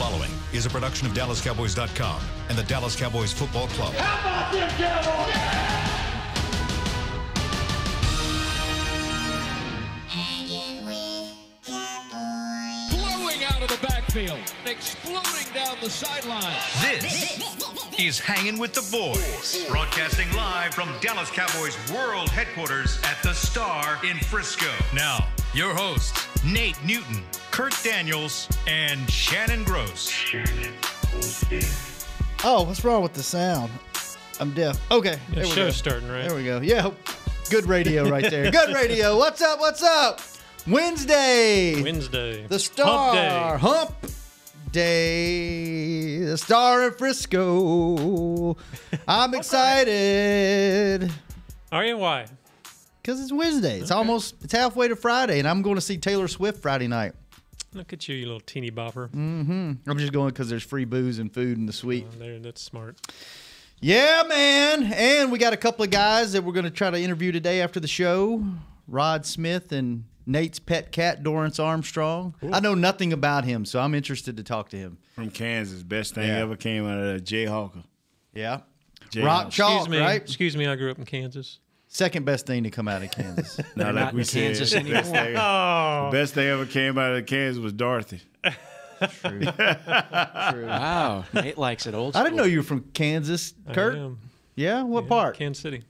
following is a production of DallasCowboys.com and the Dallas Cowboys Football Club. How about them Cowboys? Blowing out of the backfield, exploding down the sideline. This is Hangin' with the Boys, broadcasting live from Dallas Cowboys World Headquarters at the Star in Frisco. Now, your hosts, Nate Newton, Kurt Daniels, and Shannon Gross. Oh, what's wrong with the sound? I'm deaf. Okay, The show's starting, right? There we go. Yeah, good radio right there. Good radio. What's up? What's up? Wednesday. The Star. Hump Day. The Star in Frisco. I'm excited. Are you? Why? Because it's Wednesday. It's it's halfway to Friday, and I'm going to see Taylor Swift Friday night. Look at you, you little teeny bopper. Mm-hmm. I'm just going because there's free booze and food and the suite. That's smart. Yeah, man. And we got a couple of guys that we're going to try to interview today after the show. Rod Smith and Nate's pet cat, Dorrance Armstrong. Ooh. I know nothing about him, so I'm interested to talk to him. From Kansas. Best thing ever came out of Jayhawker. Yeah. Jayhawker. Rock chalk, right? Excuse me, I grew up in Kansas. Second best thing to come out of Kansas. Not like we said. Kansas anymore. The best thing ever came out of Kansas was Dorothy. True. Wow. Nate likes it old school. I didn't know you were from Kansas, Kurt. I am. Yeah? What part? Kansas City.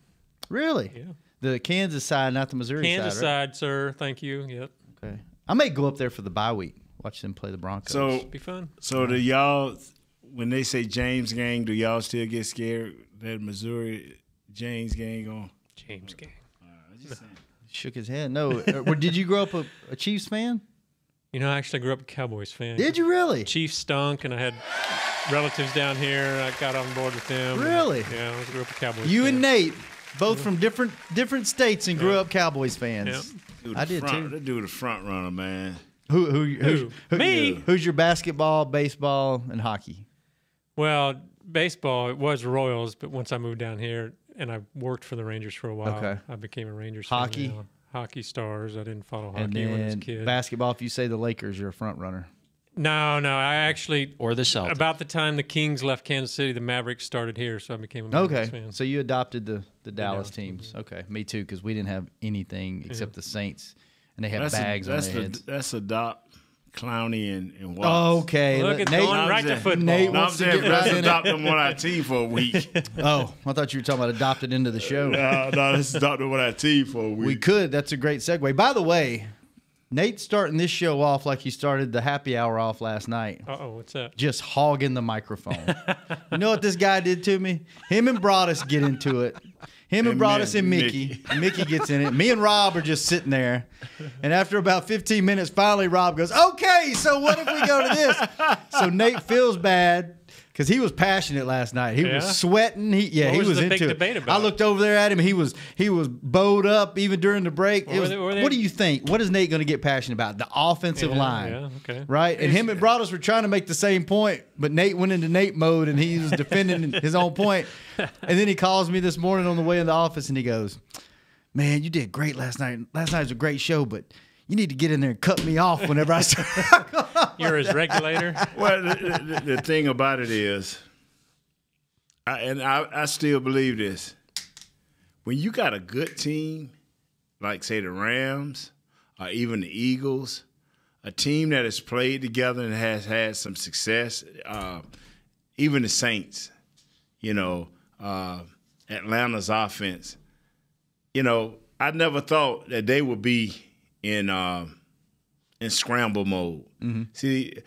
Really? Yeah. The Kansas side, not the Missouri Kansas side, right? side, sir. Thank you. Yep. Okay. I may go up there for the bye week. Watch them play the Broncos. So, Be fun. So do y'all, when they say James gang, do y'all still get scared that Missouri James gang on? James gang. Shook his head. No. Did you grow up a Chiefs fan? You know, I actually grew up a Cowboys fan. Did you really? Chiefs stunk, and I had relatives down here. I got on board with them. Really? Yeah, I grew up a Cowboys You fan. and Nate, both from different states and grew up Cowboys fans. Yep. I did too. That dude the front runner, man. Who? Me? Who's your basketball, baseball, and hockey? Well, baseball, it was Royals, but once I moved down here and I worked for the Rangers for a while, Okay. I became a Rangers Hockey? fan. Now. Hockey Stars. I didn't follow And hockey when I was a then kid. basketball, if you say the Lakers, you're a front runner. No, I actually... Or the Celtics. About the time the Kings left Kansas City, the Mavericks started here, so I became a Mavericks fan. So you adopted the Dallas Dallas teams. Okay, me too, because we didn't have anything except the Saints, and they had bags on their heads. That's adopt Clowney and Watts. Okay, Look at Nate, going right to football. Nate No, I'm wants to saying get right let's in it. adopt them on our team for a week. Oh, I thought you were talking about adopted into the show. No, let's adopt them on our team for a week. We could. That's a great segue. By the way, Nate's starting this show off like he started the happy hour off last night. Uh-oh, what's that? Just hogging the microphone. You know what this guy did to me? Him and Broadus get into it. Him and Broadus and Mickey. Mickey gets in it. Me and Rob are just sitting there. And after about 15 minutes, finally Rob goes, okay, so what if we go to this? So Nate feels bad because he was passionate last night. He was sweating. He was was the into big it. debate about? I looked over there at him. He was bowed up even during the break. Were they- What do you think? What is Nate going to get passionate about? The offensive line. Yeah, okay. Right? And him and Broadus were trying to make the same point, but Nate went into Nate mode and he was defending his own point. And then he calls me this morning on the way in the office and he goes, man, you did great last night. Last night was a great show, but you need to get in there and cut me off whenever I start. You're his regulator? Well, the thing about it is, I still believe this. When you got a good team, like, say, the Rams or even the Eagles, a team that has played together and has had some success, even the Saints, Atlanta's offense, I never thought that they would be in scramble mode. Mm-hmm. See,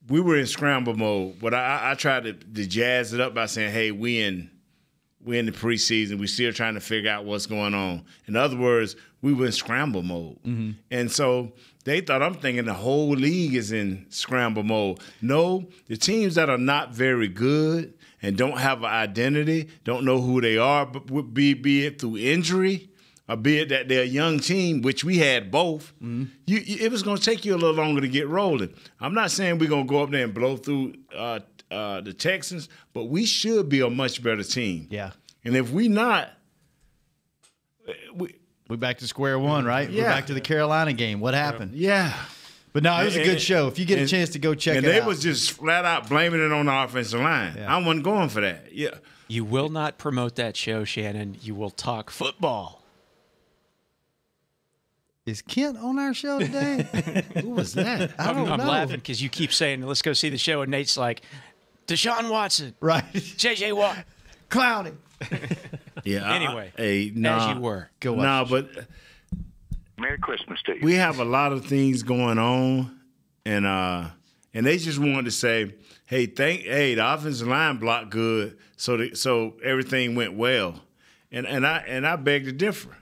we were in scramble mode, but I tried to jazz it up by saying, hey, we in the preseason. We're still trying to figure out what's going on. In other words, we were in scramble mode. Mm-hmm. And so they thought, I'm thinking the whole league is in scramble mode. No, the teams that are not very good and don't have an identity, don't know who they are, but be it through injury or be it that they're a young team, which we had both, it was going to take you a little longer to get rolling. I'm not saying we're going to go up there and blow through the Texans, but we should be a much better team. Yeah. And if we not, we're back to square one, right? Yeah. We're back to the Carolina game. What happened? yeah. But no, it was a good show. If you get a chance to go check it out. And they was just flat out blaming it on the offensive line. Yeah. I wasn't going for that. Yeah. You will not promote that show, Shannon. You will talk football. Is Kent on our show today? Who was that? I don't know. I'm laughing because you keep saying, let's go see the show, and Nate's like, Deshaun Watson. Right. J.J. Watt. Clowning. Yeah. Anyway, as you were. Go watch Nah, the but Merry Christmas to you. we have a lot of things going on, and they just wanted to say, hey, the offensive line blocked good, so everything went well, and I beg to differ.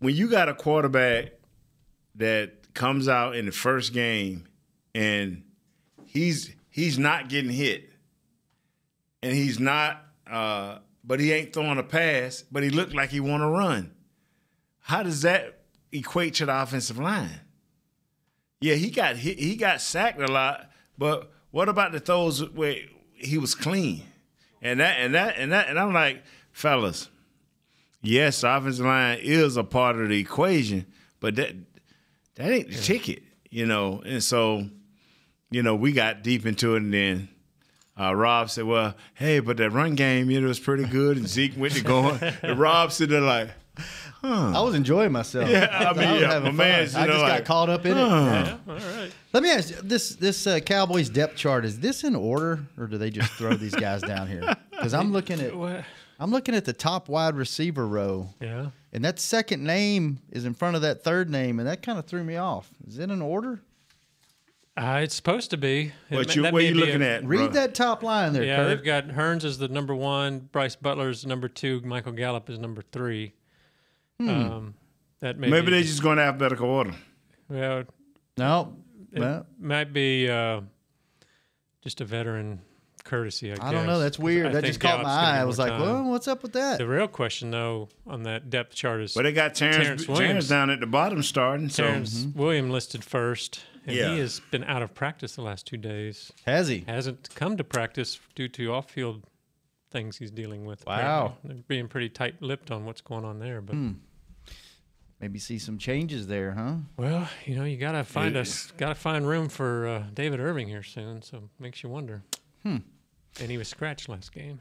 When you got a quarterback that comes out in the first game and he's not getting hit, and he's not, but he ain't throwing a pass, but he looked like he want to run. How does that equate to the offensive line? Yeah, he got sacked a lot, but what about the throws where he was clean? And I'm like, fellas, yes, the offensive line is a part of the equation, but that ain't the ticket, And so, we got deep into it, and then Rob said, well, hey, but that run game, it was pretty good, and Zeke went to going. And Rob said, there like, I was enjoying myself. Yeah, I mean, was yeah, having my fun. man's, I just got caught up in it. Yeah, all right. Let me ask you, this Cowboys depth chart, is this in order, or do they just throw these guys down here? Because I'm looking at the top wide receiver row, Yeah. and that second name is in front of that third name, and that kind of threw me off. Is it in order? It's supposed to be. what you looking at? Read bro? that top line there, Yeah, Kurt. they've got Hearns as the number 1, Bryce Butler is number 2, Michael Gallup is number 3. That Maybe they're just going to alphabetical order. Well, No. it Well, might be just a veteran courtesy, I guess. I don't know. That's weird. I That think just caught my Gallup's gonna eye. get I was more like, time. well, what's up with that? The real question, though, on that depth chart is But they got Terrence Williams. down at the bottom starting. So Terrence Williams listed first, and Yeah. he has been out of practice the last 2 days. Has he? Hasn't come to practice due to off-field things he's dealing with. Wow. Apparently. They're being pretty tight-lipped on what's going on there. But Maybe see some changes there, huh? well, you gotta find room for David Irving here soon. So makes you wonder. And he was scratched last game.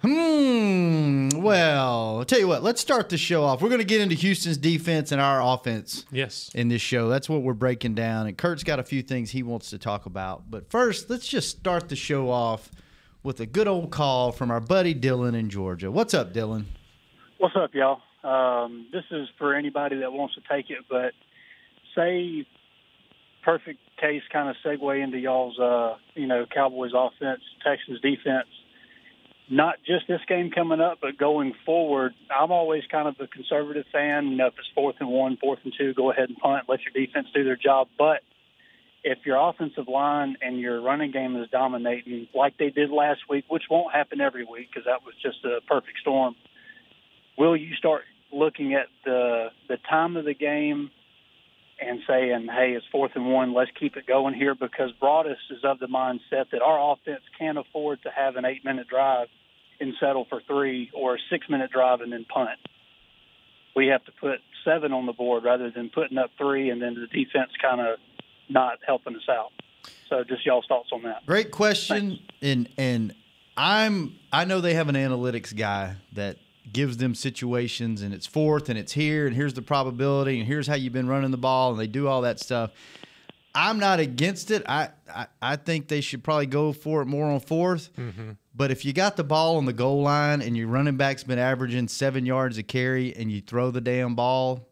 Well, I'll tell you what. Let's start the show off. We're going to get into Houston's defense and our offense Yes. in this show. That's what we're breaking down. And Kurt's got a few things he wants to talk about. But first, let's just start the show off with a good old call from our buddy Dylan in Georgia. What's up, Dylan? What's up, y'all? This is for anybody that wants to take it, but say perfect case kind of segue into y'all's, Cowboys offense, Texans defense. Not just this game coming up, but going forward, I'm always kind of a conservative fan. If it's 4th and 1, 4th and 2, go ahead and punt, let your defense do their job. But if your offensive line and your running game is dominating like they did last week, which won't happen every week because that was just a perfect storm, will you start looking at the time of the game and saying, hey, it's 4th and 1, let's keep it going here? Because Broadus is of the mindset that our offense can't afford to have an 8-minute drive and settle for 3, or a 6-minute drive and then punt. We have to put 7 on the board rather than putting up 3 and then the defense kind of not helping us out. So just y'all's thoughts on that. Great question. And I know they have an analytics guy that gives them situations, and it's 4th and it's here, and here's the probability, and here's how you've been running the ball, and they do all that stuff. I'm not against it. I think they should probably go for it more on 4th. Mm-hmm. But if you got the ball on the goal line and your running back's been averaging 7 yards a carry and you throw the damn ball,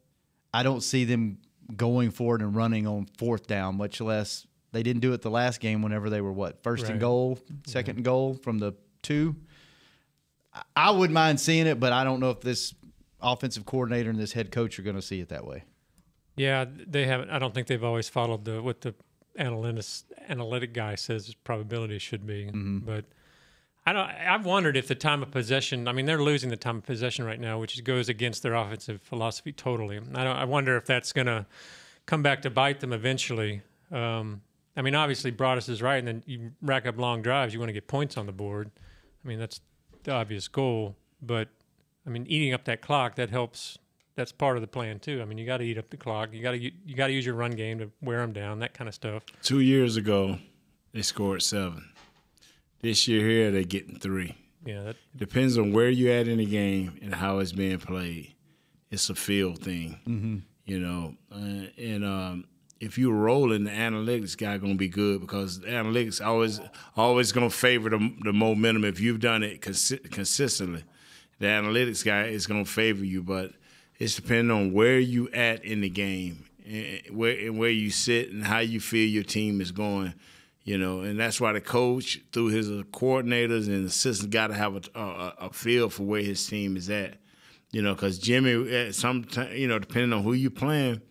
I don't see them going for it and running on 4th down, much less they didn't do it the last game whenever they were, first and goal, second and goal from the 2. I wouldn't mind seeing it, but I don't know if this offensive coordinator and this head coach are going to see it that way. Yeah, they haven't. I don't think they've always followed what the analytic guy says probability should be. Mm-hmm. But I've wondered if the time of possession. I mean, they're losing the time of possession right now, which goes against their offensive philosophy totally. I wonder if that's going to come back to bite them eventually. I mean, obviously Broadus is right, and then you rack up long drives. You want to get points on the board. I mean, that's the obvious goal. But I mean, eating up that clock, that helps that's part of the plan too. I mean, you got to eat up the clock. You got to use your run game to wear them down, that kind of stuff. 2 years ago, they scored 7. This year here, they're getting 3. Yeah, that depends on where you're at in the game and how it's being played. It's a feel thing, you know. And if you're rolling, the analytics guy gonna be good because the analytics always gonna favor the momentum. If you've done it consistently, the analytics guy is gonna favor you. But it's depending on where you at in the game, and where you sit, and how you feel your team is going. You know, and that's why the coach, through his coordinators and assistants, got to have a feel for where his team is at. You know, because Jimmy, sometimes, you know, depending on who you playing,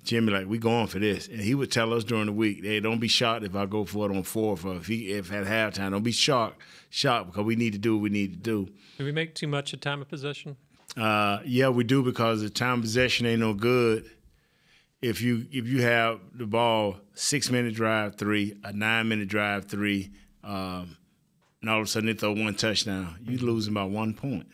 Jimmy, like, we going for this. And he would tell us during the week, hey, don't be shocked if I go for it on 4th, or if at halftime, don't be shocked because we need to do what we need to do. Do we make too much of time of possession? Yeah, we do, because the time of possession ain't no good. If you have the ball, 6-minute drive 3, a 9-minute drive 3, and all of a sudden they throw 1 touchdown, you losing by 1 point.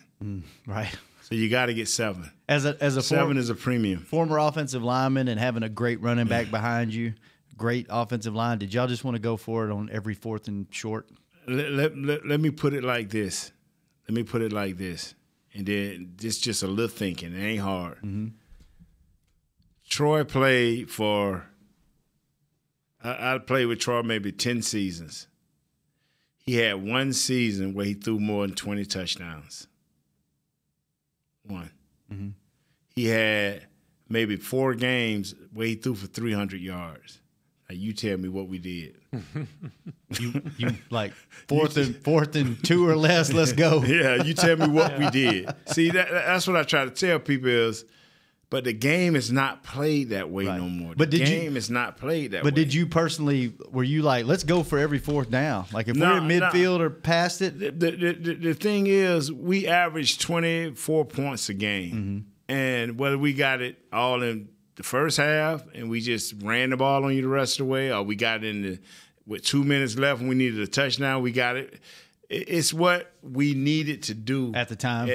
Right. So you got to get 7. As a 7 is a premium. Former offensive lineman and having a great running back behind you, great offensive line. Did y'all just want to go for it on every 4th and short? Let me put it like this. And then this just a little thinking. It ain't hard. Mm-hmm. Troy played for – I played with Troy maybe 10 seasons. He had 1 season where he threw more than 20 touchdowns. 1. Mm-hmm. He had maybe 4 games where he threw for 300 yards. Now, you tell me what we did. you like fourth and 2 or less, let's go. Yeah, you tell me what we did. See, that's what I try to tell people is – but the game is not played that way no more. The game is not played that way. But did you personally, were you like, let's go for every 4th down? Like if we're in midfield or past it? The thing is, we averaged 24 points a game. Mm-hmm. And whether we got it all in the first half and we just ran the ball on you the rest of the way, or we got it with 2 minutes left and we needed a touchdown, we got it. It's what we needed to do. At the time?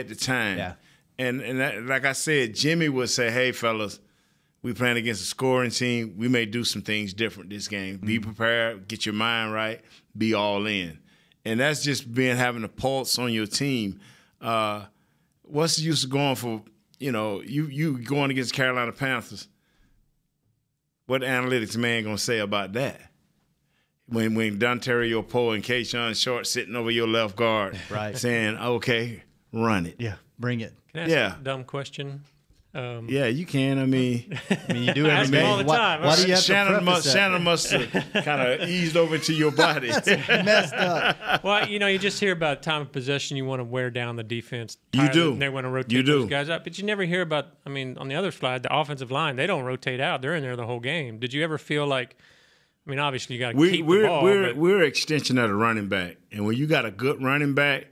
Yeah. And that, like I said, Jimmy would say, hey, fellas, we playing against a scoring team. We may do some things different this game. Be prepared, get your mind right, be all in. And that's just having a pulse on your team. What's the use of going for, you going against Carolina Panthers? What the analytics man going to say about that? When Dontario Poe and Kayshawn Short sitting over your left guard saying, okay, run it. Yeah, bring it. Can I ask a dumb question? Yeah, you can. I mean you do it every day. All the time. Why do you have Shannon must have kind of eased over to your body. Messed up. Well, you just hear about time of possession. You want to wear down the defense. You do. They want to rotate those guys up. But you never hear about, on the other side, the offensive line, they don't rotate out. They're in there the whole game. Did you ever feel like, obviously you got to keep the ball. We're an extension of the running back. And when you got a good running back,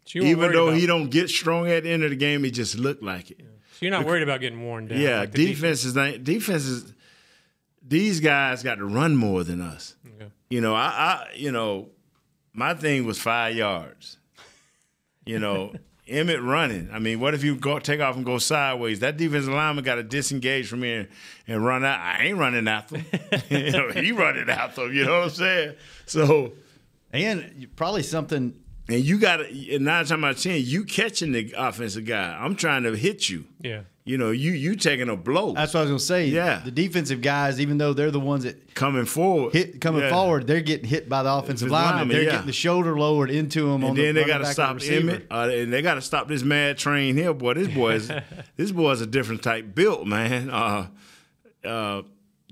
so even though he don't get strong at the end of the game, he just looked like it. Yeah. So you're not worried about getting worn down. Yeah, like defense is these guys got to run more than us. Okay. My thing was 5 yards. Emmett running. What if you take off and go sideways? That defensive lineman got to disengage from here and run out. I ain't running after him. He running after him. You know what I'm saying? So, and probably something. And you got to, 9 times out of 10, you catching the offensive guy. I'm trying to hit you. Yeah. You taking a blow. That's what I was going to say. Yeah. The defensive guys, even though they're the ones that coming forward, they're getting hit by the offensive lineman. They're getting the shoulder lowered into them. And then they got to stop Emmett, and they got to stop this mad train here, boy. This boy's a different type built, man.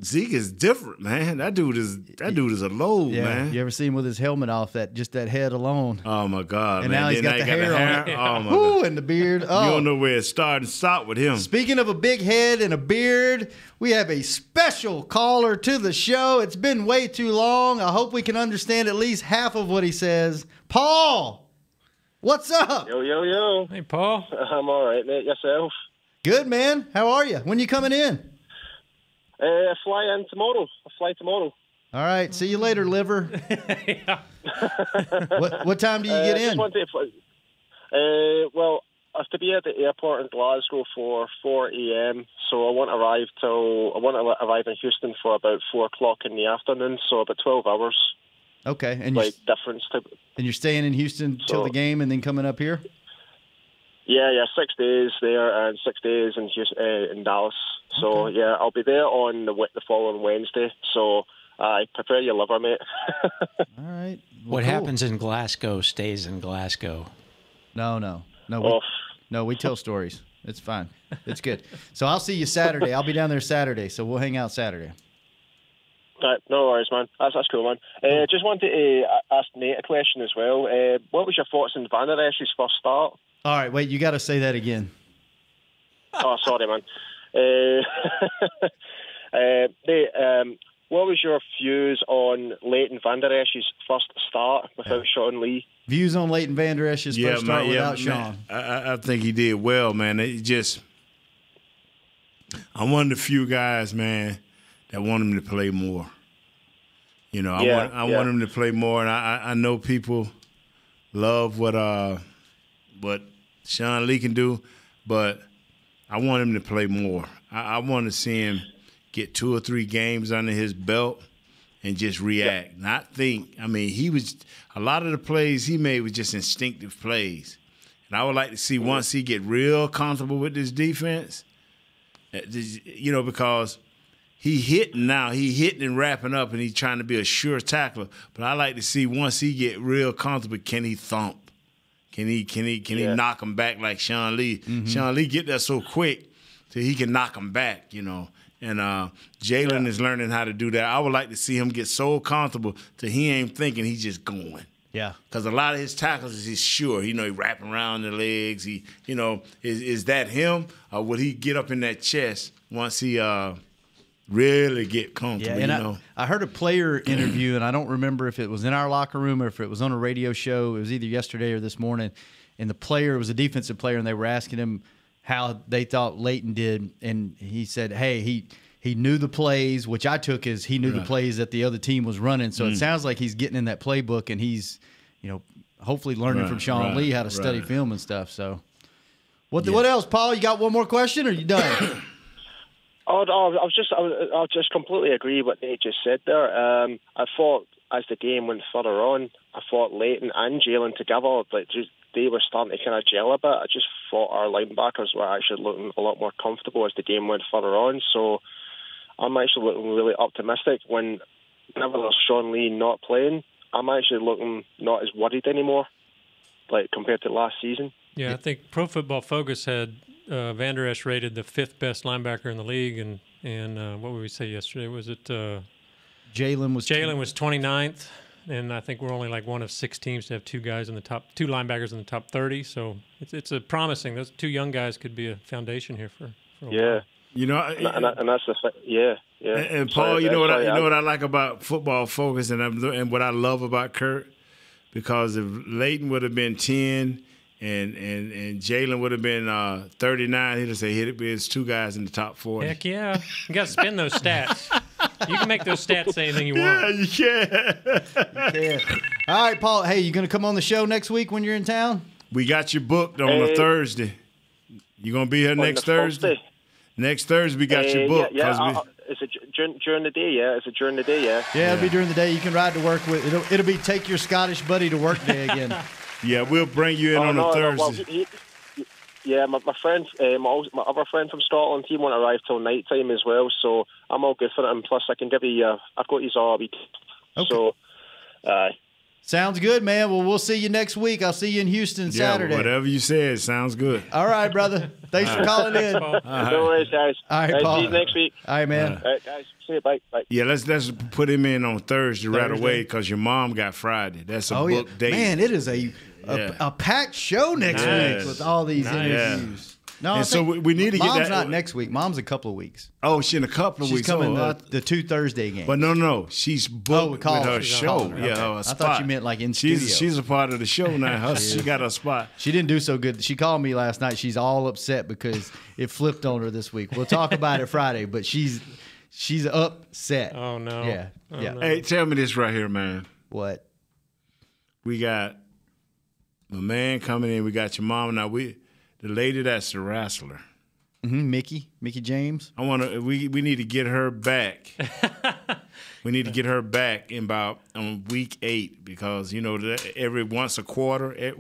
Zeke is different, man. That dude is a load, man. You ever see him with his helmet off? That head alone. Oh my God, and man. now he's got the hair on it. Oh my God. And the beard. Oh. You don't know where it started and stopped with him. Speaking of a big head and a beard, we have a special caller to the show. It's been way too long. I hope we can understand at least half of what he says. Paul, what's up? Yo. Hey, Paul. I'm all right, mate. Yourself? Good, man. How are you? When you coming in? I fly tomorrow. All right. See you later, liver. What time do you get in? Well, have to be at the airport in Glasgow for 4 a.m. So I won't arrive in Houston for about 4 o'clock in the afternoon. So about 12 hours. Okay, and difference. And you're staying in Houston till the game, and then coming up here. Yeah, 6 days there and 6 days in Dallas. So yeah, I'll be there on the following Wednesday. So I prepare your liver, mate. All right. Well, what happens in Glasgow stays in Glasgow. No. We tell stories. It's fine. It's good. So I'll see you Saturday. I'll be down there Saturday, so we'll hang out Saturday. All right, no worries, man. That's cool, man. Just wanted to ask Nate a question as well. What was your thoughts on Van Der Esch's first start? All right, wait, you got to say that again. Oh, sorry, man. Nate, what was your views on Leighton Van Der Esch's first start without Sean Lee? Views on Leighton Van Der Esch's first start without Sean? I think he did well, man. I'm one of the few guys, man, that want him to play more. You know, I want him to play more, and I know people love what Sean Lee can do, but I want him to play more. I want to see him get 2 or 3 games under his belt and just react, not think. I mean, a lot of the plays he made was just instinctive plays. And I would like to see once he get real comfortable with this defense, you know, because he hitting and wrapping up, and he's trying to be a sure tackler. But I like to see once he get real comfortable, can he thump? Can he knock him back like Sean Lee? Mm-hmm. Sean Lee get there so quick so he can knock him back, you know. And Jalen is learning how to do that. I would like to see him get so comfortable that he ain't thinking, he's just going. Yeah. Because a lot of his tackles is he's sure. You know, he wrapping around the legs. He, you know, is that him? Or would he get up in that chest once he really get comfortable, and you know? I heard a player interview, and I don't remember if it was in our locker room or if it was on a radio show. It was either yesterday or this morning. And the player was a defensive player, and they were asking him how they thought Leighton did. And he said, hey, he knew the plays, which I took as he knew the plays that the other team was running. So it sounds like he's getting in that playbook, and he's, you know, hopefully learning from Sean Lee how to study film and stuff. So what else, Paul? You got one more question, or are you done? I just completely agree with what Nate just said there. I thought as the game went further on, I thought Leighton and Jalen together, they were starting to kind of gel a bit. I just thought our linebackers were actually looking a lot more comfortable as the game went further on. So I'm actually looking really optimistic. Whenever there's Sean Lee not playing, I'm actually looking not as worried anymore, like compared to last season. Yeah, I think Pro Football Focus had Van Der Esch rated the 5th best linebacker in the league, and what would we say yesterday? Was it Jalen was 29th, and I think we're only like one of 6 teams to have 2 linebackers in the top 30. So it's a promising. Those 2 young guys could be a foundation here for a while. You know, and that's the thing. Yeah. And Paul, you know what I like about Football Focus, and what I love about Kurt, because if Leighton would have been 10 and Jalen would have been 39, he'd have said it's 2 guys in the top 40. Heck yeah, you got to spin those stats. You can make those stats say anything you want. Yeah, you can. All right, Paul. Hey, you going to come on the show next week when you're in town? We got you booked on a Thursday. You gonna be here next Thursday? Next Thursday, we got you booked. Is it during the day? Yeah, is it during the day? Yeah. Yeah, it'll be during the day. You can ride to work with. It'll be take your Scottish buddy to work day again. Yeah, we'll bring you in on a Thursday. My friend, my other friend from Scotland, he won't arrive till night time as well, so I'm all good for it. And plus, I can give you, I've got his all week. Okay. So, sounds good, man. Well, we'll see you next week. I'll see you in Houston Saturday. Whatever you said sounds good. All right, brother. Thanks for calling in. No worries, guys. All right, Paul. See you next week. All right, man. All right, guys. See you. Bye. Yeah, let's put him in on Thursday right away, because your mom got Friday. That's a book date. Man, it is a packed show next week with all these interviews. No, so we need to get that. Mom's not next week. Mom's a couple of weeks. Oh, she's in a couple of weeks. She's coming the 2 Thursday games. But no, she's booked with her show. Okay. Yeah, I thought you meant like in studio. She's a part of the show now. She got her spot. She didn't do so good. She called me last night. She's all upset because it flipped on her this week. We'll talk about it Friday, but she's upset. Oh no. Yeah. No. Hey, tell me this right here, man. What? We got my man coming in. We got your mom now. the lady that's the wrestler. Mickey James. We need to get her back. We need to get her back in about week 8 because every once a quarter,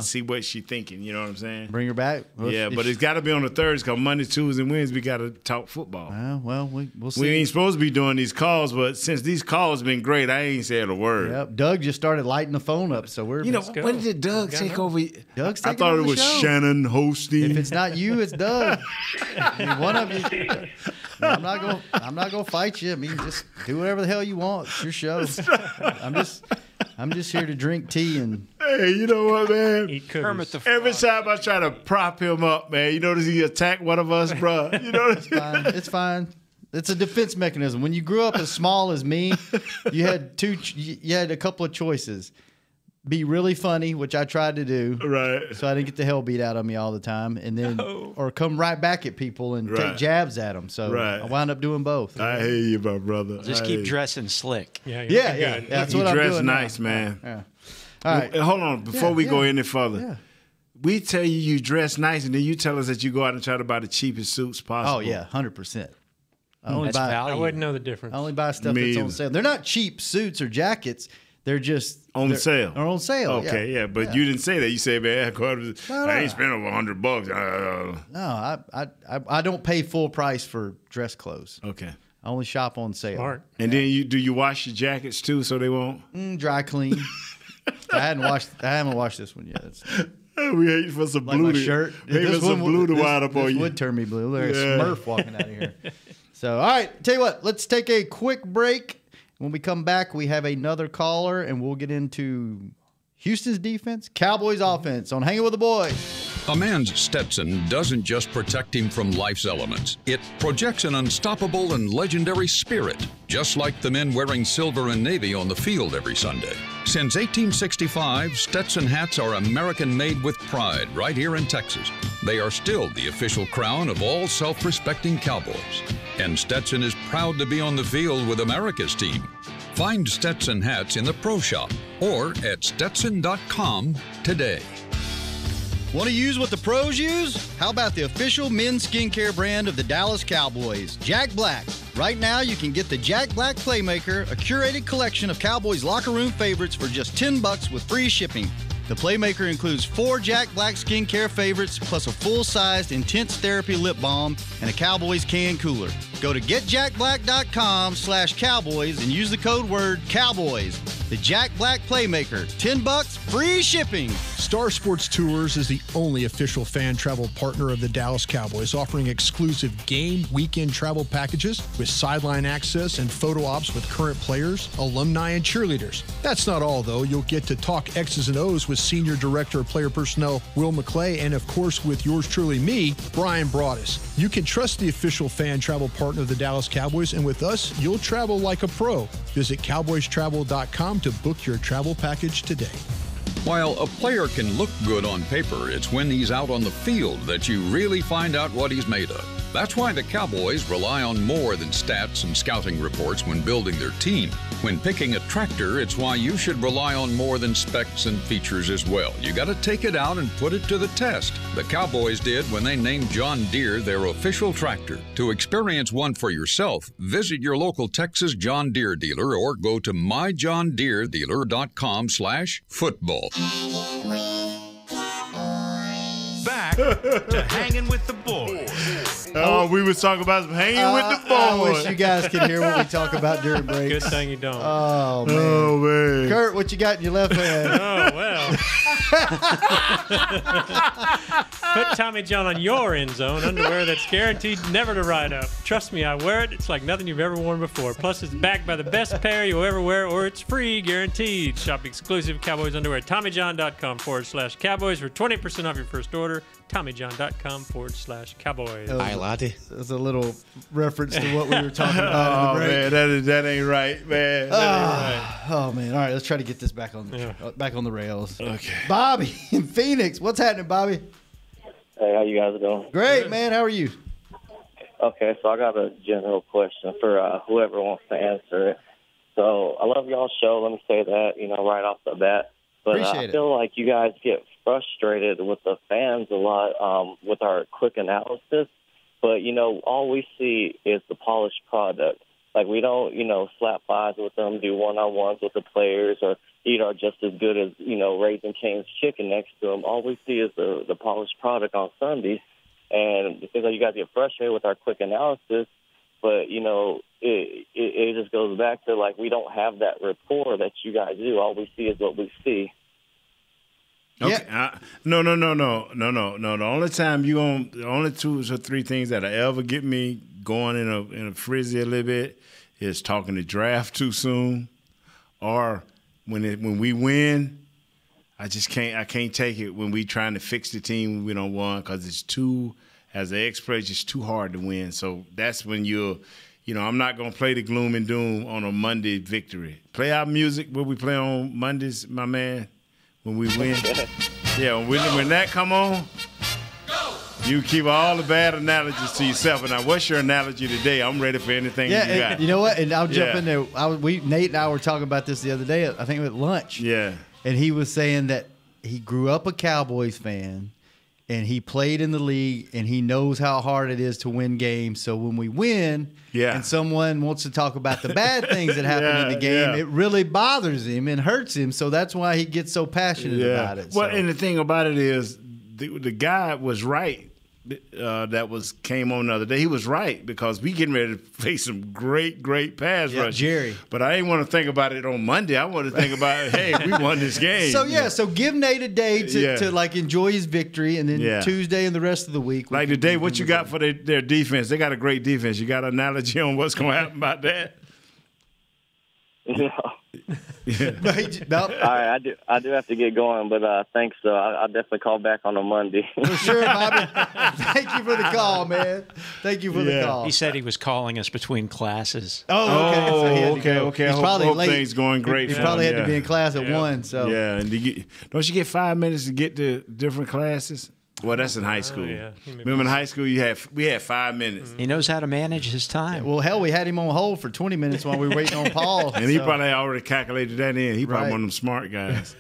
see what she's thinking. You know what I'm saying? Bring her back. Yeah, but it's got to be on the Thursdays because Monday, Tuesdays, and Wednesdays we got to talk football. Well, we'll see. We ain't supposed to be doing these calls, but since these calls been great, I ain't said a word. Yep. Doug just started lighting the phone up, so we're. When did Doug take over? Doug's I thought it was Shannon hosting. If it's not you, it's Doug. I mean, one of you. I'm not gonna fight you. I mean, just do whatever the hell you want. It's your show. I'm just here to drink tea and. Hey, you know what, man? Eat cookies. Every time I try to prop him up, man, you notice he attack one of us, bro. You know, it's fine. It's a defense mechanism. When you grew up as small as me, you had a couple of choices. Be really funny, which I tried to do. Right. So I didn't get the hell beat out of me all the time. And then, or come right back at people and take jabs at them. So I wound up doing both. I hear you, my brother. Just keep dressing slick. Yeah. That's what I'm doing. You dress nice, now. man. Yeah. All right. Hold on. Before we go any further, we tell you dress nice, and then you tell us that you go out and try to buy the cheapest suits possible. Oh, yeah, 100%. I wouldn't know the difference. I only buy stuff that's on sale. They're not cheap suits or jackets. They're just on sale. They're on sale. Okay, but you didn't say that. You said, man, I ain't spending over $100. No, I don't pay full price for dress clothes. Okay. I only shop on sale. Smart. And then do you wash your jackets too so they won't? Dry clean. I haven't washed this one yet. We hate for some like blue. My shirt. Maybe some blue to wind up on you. This would turn me blue. There's a Smurf walking out of here. So, all right. Tell you what. Let's take a quick break. When we come back, we have another caller, and we'll get into Houston's defense, Cowboys offense on Hangin' with the Boys. A man's Stetson doesn't just protect him from life's elements. It projects an unstoppable and legendary spirit, just like the men wearing silver and navy on the field every Sunday. Since 1865, Stetson hats are American-made with pride right here in Texas. They are still the official crown of all self-respecting Cowboys. And Stetson is proud to be on the field with America's team. Find Stetson hats in the Pro Shop or at Stetson.com today. Want to use what the pros use? How about the official men's skincare brand of the Dallas Cowboys, Jack Black? Right now, you can get the Jack Black Playmaker, a curated collection of Cowboys locker room favorites for just $10 with free shipping. The Playmaker includes 4 Jack Black skincare favorites, plus a full-sized Intense Therapy lip balm and a Cowboys can cooler. Go to getjackblack.com/Cowboys and use the code word Cowboys. The Jack Black Playmaker, $10, free shipping. Star Sports Tours is the only official fan travel partner of the Dallas Cowboys, offering exclusive game weekend travel packages with sideline access and photo ops with current players, alumni, and cheerleaders. That's not all, though. You'll get to talk X's and O's with Senior Director of Player Personnel Will McClay, and of course with yours truly, me, Brian Broaddus. You can trust the official fan travel partner of the Dallas Cowboys, and with us, you'll travel like a pro. Visit cowboystravel.com to book your travel package today. While a player can look good on paper, it's when he's out on the field that you really find out what he's made of. That's why the Cowboys rely on more than stats and scouting reports when building their team. When picking a tractor, it's why you should rely on more than specs and features as well. You got to take it out and put it to the test. The Cowboys did when they named John Deere their official tractor. To experience one for yourself, visit your local Texas John Deere dealer or go to myjohndeeredealer.com/football. Back to Hangin' with the Boys. Oh, we was talking about hanging with the boys. I wish you guys could hear what we talk about during breaks. Good thing you don't. Oh, man. Oh, man. Kurt, what you got in your left hand? Oh, well. Put Tommy John on your end zone underwear that's guaranteed never to ride up. Trust me, I wear it. It's like nothing you've ever worn before. Plus, it's backed by the best pair you'll ever wear, or it's free, guaranteed. Shop exclusive Cowboys underwear at TommyJohn.com/Cowboys for 20% off your first order. TommyJohn.com/Cowboys. Hi, laddie. There's a little reference to what we were talking about. Oh, man, that ain't right, man. Oh, man. All right, let's try to get this back on the rails. Okay. Bobby in Phoenix. What's happening, Bobby? Hey, how you guys doing? Great, man. How are you? Okay, so I got a general question for whoever wants to answer it. So I love y'all's show. Let me say that, right off the bat. But Appreciate I feel like you guys get frustrated with the fans a lot with our quick analysis. But, all we see is the polished product. Like, we don't, slap buys with them, do one-on-ones with the players, or eat our just as good as, Raising Cane's chicken next to them. All we see is the polished product on Sundays. And because you guys get frustrated with our quick analysis, but, it just goes back to, like, we don't have that rapport that you guys do. All we see is what we see. Okay. Yeah. No. The only time the only 2 or 3 things that'll ever get me going in a frizzy a little bit is talking the draft too soon, or when we win. I can't take it when we trying to fix the team when we don't win, because it's too, as an ex-player, it's just too hard to win. So that's when I'm not gonna play the gloom and doom on a Monday victory. Play our music what we play on Mondays, my man. When we win, yeah. When that come on, you keep all the bad analogies to yourself. And now, what's your analogy today? I'm ready for anything you got. You know what? And I'll jump in there. Nate and I were talking about this the other day. I think at lunch. Yeah. And he was saying that he grew up a Cowboys fan, and he played in the league, and he knows how hard it is to win games. So when we win, and someone wants to talk about the bad things that happen in the game, it really bothers him and hurts him. So that's why he gets so passionate about it. Well, and the thing about it is, the guy was right. Came on the other day. He was right, because we getting ready to face some great pass rush. Jerry. But I ain't want to think about it on Monday. I want to think about, hey, we won this game. So give Nate a day to like enjoy his victory, and then Tuesday and the rest of the week. Like today, what you got for their defense? They got a great defense. You got an analogy on what's going to happen about that? No. All right, I do have to get going, but thanks. I'll definitely call back on a Monday. For sure, Bobby. Thank you for the call, man. Thank you for the call. He said he was calling us between classes. Oh, okay. Okay. He's probably hope late. things going great. He probably had to be in class at 1. So and don't you get 5 minutes to get to different classes? Well, that's in high school. Remember in high school, we had 5 minutes. He knows how to manage his time. Well, hell, we had him on hold for 20 minutes while we were waiting on Paul. And he probably already calculated that in. He probably one of them smart guys.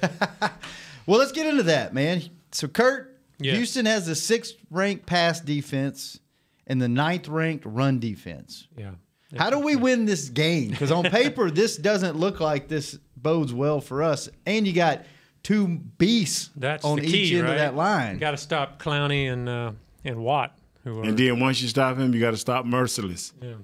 Well, let's get into that, man. So, Kurt, Houston has the 6th ranked pass defense and the 9th ranked run defense. Yeah. How do we win this game? Because on paper, this doesn't look like this bodes well for us. And you got 2 beasts on each end of that line. Got to stop Clowney and Watt. And then once you stop him, you got to stop Merciless. Yeah.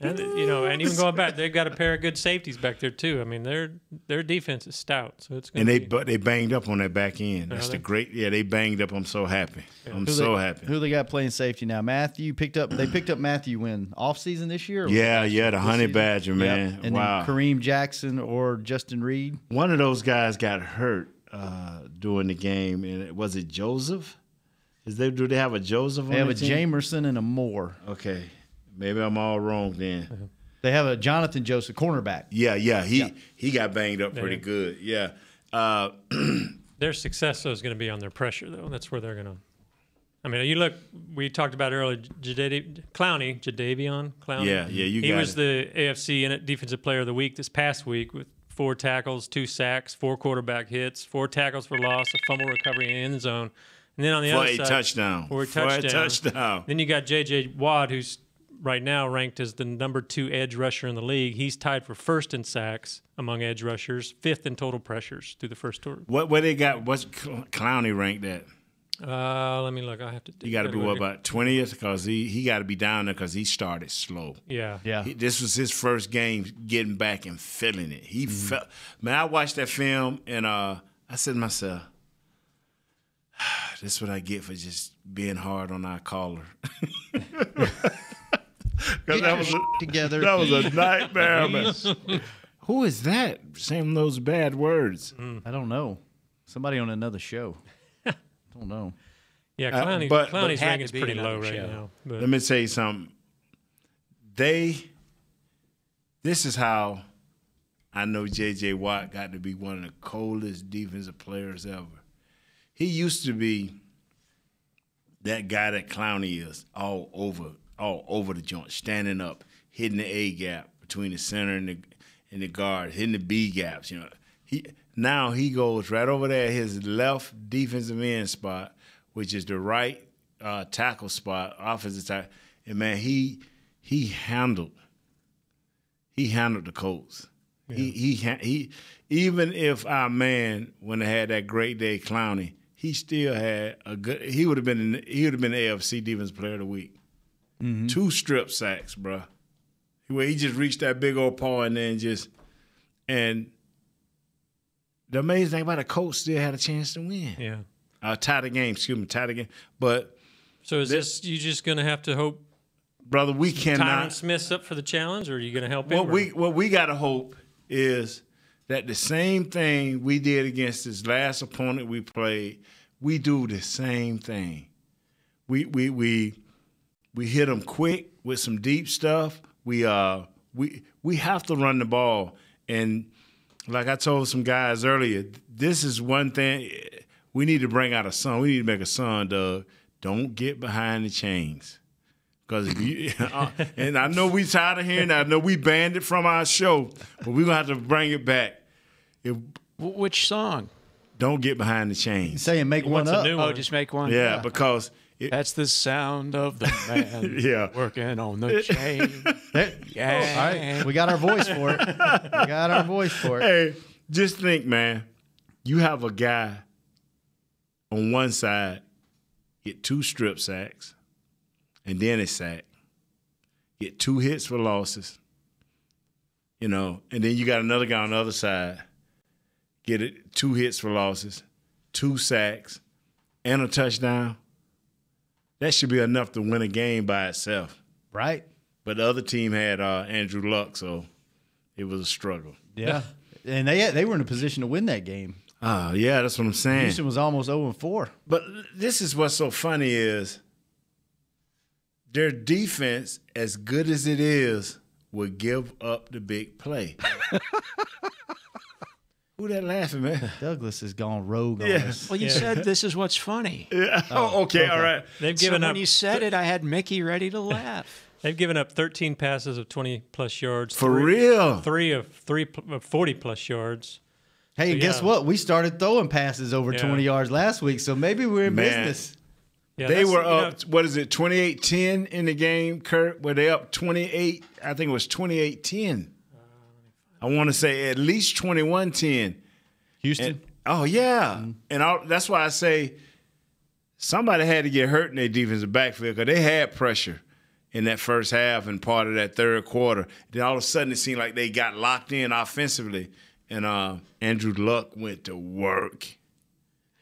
And even going back, they've got a pair of good safeties back there too. I mean, their defense is stout, so it's going but they banged up on that back end. That's they banged up. I'm so happy. Yeah. I'm so happy. Who they got playing safety now? Matthew picked up Matthew when off season this year. The Honey Badger, man. Yep. And then Kareem Jackson or Justin Reed. One of those guys got hurt during the game, and was it Joseph? Do they have a Joseph on They have a team? Jamerson and a Moore. Okay. Maybe I'm all wrong then. They have a Jonathan Joseph, cornerback. Yeah. He got banged up pretty good. Yeah. Their success, though, is going to be on their pressure, though. That's where they're going to – I mean, you look – we talked about earlier, Jadeveon Clowney. Yeah, He was the AFC Defensive Player of the Week this past week with 4 tackles, 2 sacks, 4 quarterback hits, 4 tackles for loss, a fumble recovery in the end zone. And then on the other side – For a touchdown. Then you got J.J. Watt, who's – right now ranked as the number 2 edge rusher in the league. He's tied for 1st in sacks among edge rushers, 5th in total pressures through the first tour. What they got? What's Clowney ranked at? Let me look. I have to. You got to be about 20th because he got to be down there because he started slow. Yeah. This was his first game getting back and feeling it. He felt. Man, I watched that film and I said to myself, "This is what I get for just being hard on our caller." That was a nightmare, man. Who is that saying those bad words? I don't know. Somebody on another show. I don't know. Yeah, Clowney's ranking is pretty low right now. But. Let me tell you something. This is how I know J.J. Watt got to be one of the coldest defensive players ever. He used to be that guy that Clowney is all over the joint, standing up, hitting the A gap between the center and the guard, hitting the B gaps. Now he goes right over there, his left defensive end spot, which is the right tackle spot, offensive tackle. And, man, he handled the Colts. Yeah. He even if our man, when they had that great day, Clowney, he still had a good. He would have been the AFC Defensive Player of the Week. Mm-hmm. 2 strip sacks, bro. Where he just reached that big old paw and then and the amazing thing about the Colts still had a chance to win. Yeah. Tie the game. But so is this you just going to have to hope, brother? We cannot. Tyron Smith's up for the challenge, or are you going to help him? What we got to hope is that the same thing we did against this last opponent we played, we do the same thing. We hit them quick with some deep stuff. We have to run the ball, and like I told some guys earlier, this is one thing we need to bring out a son. We need to make a son, Doug. Don't get behind the chains, because if you and I know we tired of hearing that. I know we banned it from our show, but we're gonna have to bring it back. Which song? Don't get behind the chains. Saying make one up. Oh, just make one. Yeah, because. That's the sound of the man working on the chain. Yeah. All right. We got our voice for it. Hey, just think, man. You have a guy on one side get 2 strip sacks and then a sack. Get 2 hits for losses. And then you got another guy on the other side. Get it 2 hits for losses, 2 sacks, and a touchdown. That should be enough to win a game by itself. Right. But the other team had Andrew Luck, so it was a struggle. Yeah. And they were in a position to win that game. Yeah, that's what I'm saying. Houston was almost 0-4. But this is what's so funny is their defense, as good as it is, will give up the big play. Who that laughing, man? Douglas has gone rogue on us. Well, you said this is what's funny. Yeah. Okay, all right. They've given up. When you said it, I had Mickey ready to laugh. They've given up 13 passes of 20-plus yards. For real? 3 of 40-plus yards. Hey, and guess what? We started throwing passes over 20 yards last week, so maybe we're in business. Yeah, they were up, 28-10 in the game, Kurt? Were they up 28? I think it was 28-10. I want to say at least 21-10. Houston? Yeah. Mm-hmm. And that's why I say somebody had to get hurt in their defensive backfield because they had pressure in that first half and part of that third quarter. Then all of a sudden it seemed like they got locked in offensively, and Andrew Luck went to work.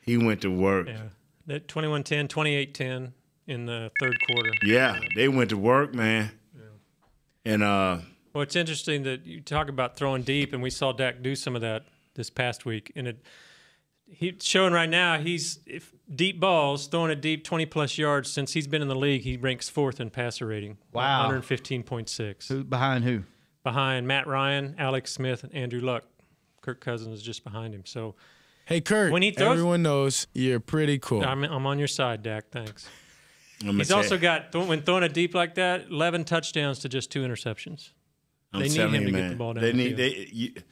He went to work. Yeah, that 21-10, 28-10 in the third quarter. Yeah, they went to work, man. Yeah. And well, it's interesting that you talk about throwing deep, and we saw Dak do some of that this past week. And he's showing right now if deep balls, throwing it deep 20-plus yards. Since he's been in the league, he ranks 4th in passer rating. Wow. 115.6. Behind who? Behind Matt Ryan, Alex Smith, and Andrew Luck. Kirk Cousins is just behind him. So, hey, Kurt, when he throws, everyone knows you're pretty cool. I'm on your side, Dak. Thanks. He's also got, when throwing it deep like that, 11 touchdowns to just 2 interceptions. They need him to get the ball down the field.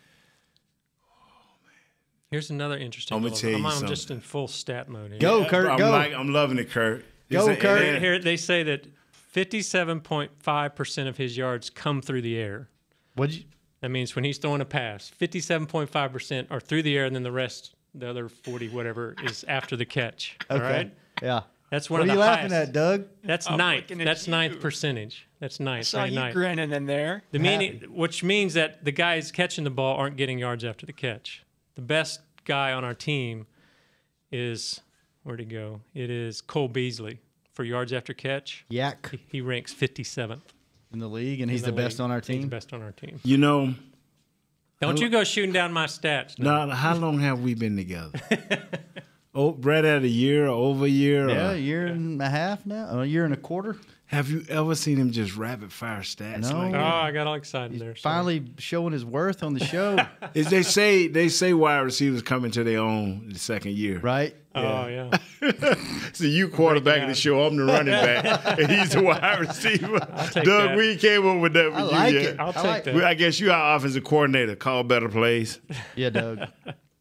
Here's another interesting. I'm just in full stat mode here. Go, Kurt. Go. I'm loving it, Kurt. Go, Kurt. Here they say that 57.5% of his yards come through the air. That means when he's throwing a pass, 57.5% are through the air, and then the other 40 whatever is after the catch. Okay. All right. Yeah. That's one of the highest. What are you laughing at, Doug? That's ninth. That's ninth percentage. That's ninth. I saw you grinning in there. Which means that the guys catching the ball aren't getting yards after the catch. The best guy on our team is, where'd he go? It is Cole Beasley for yards after catch. Yak. He ranks 57th. In the league, and he's the best on our team? He's the best on our team. Don't you go shooting down my stats. No, how long have we been together? Right at a year or over a year? Yeah, a year and a half now. A year and a quarter. Have you ever seen him just rapid fire stats? No. Like that? I got all excited there. Finally showing his worth on the show. They say wide receivers coming to their own the second year. Right? Yeah. So you quarterback of the show, I'm the running back, and he's the wide receiver. Doug, that. We came up with that. I like it. I'll take that. I guess you our offensive coordinator. Call better plays. Yeah, Doug.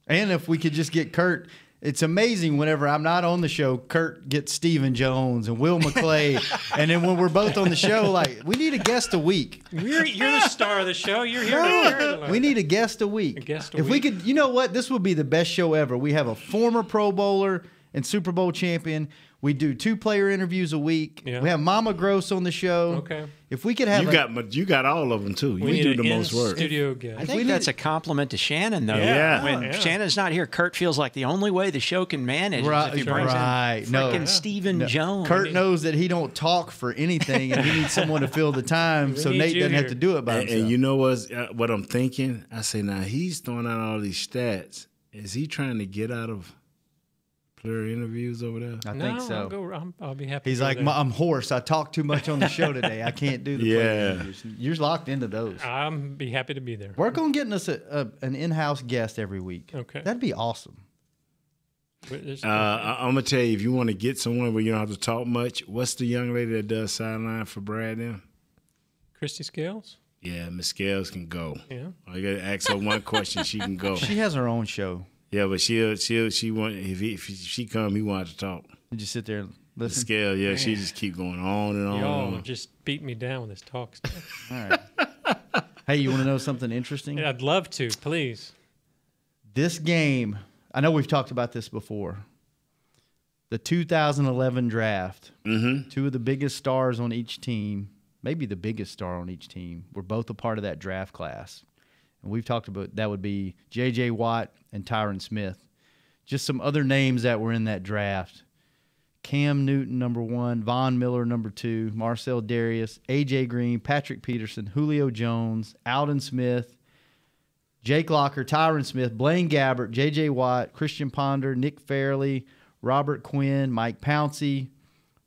And if we could just get Kurt, it's amazing whenever I'm not on the show, Kurt gets Stephen Jones and Will McClay. And then when we're both on the show, like, we need a guest a week. You're the star of the show. You're here to We need a guest a week. If we could, you know what? This would be the best show ever. We have a former Pro Bowler and Super Bowl champion. We do 2-player interviews a week. Yeah. We have Mama Gross on the show. Okay. If we could have you got all of them too. You do the most work. Studio guest. I think that's a compliment to Shannon, though. Yeah. When Shannon's not here, Kurt feels like the only way the show can manage is if he brings in freaking Stephen Jones. Kurt knows that he don't talk for anything, and he needs someone to fill the time, so Nate doesn't have to do it by himself. And you know what I'm thinking? I say, now he's throwing out all these stats. Is he trying to get out of player interviews over there? I think so. I'll be happy. He's like, I'm hoarse. I talked too much on the show today. I can't do the player interviews. You're locked into those. I'll be happy to be there. Work on getting us an in-house guest every week. Okay. That'd be awesome. I'm going to tell you, if you want to get someone where you don't have to talk much, what's the young lady that does sideline for Brad now? Christy Scales? Yeah, Miss Scales can go. Yeah. I got to ask her one question. She can go. She has her own show. Yeah, but she want if she come, he want to talk. You just sit there and listen. Scale, yeah, she just keep going on and on. Y'all just beat me down with this talk stuff. All right. Hey, you want to know something interesting? Yeah, I'd love to, please. This game, I know we've talked about this before. The 2011 draft, two of the biggest stars on each team, maybe the biggest star on each team, were both a part of that draft class. And we've talked about that would be J.J. Watt and Tyron Smith. Just some other names that were in that draft. Cam Newton, number 1. Von Miller, number 2. Marcel Darius, A.J. Green, Patrick Peterson, Julio Jones, Alden Smith, Jake Locker, Tyron Smith, Blaine Gabbert, J.J. Watt, Christian Ponder, Nick Fairley, Robert Quinn, Mike Pouncey,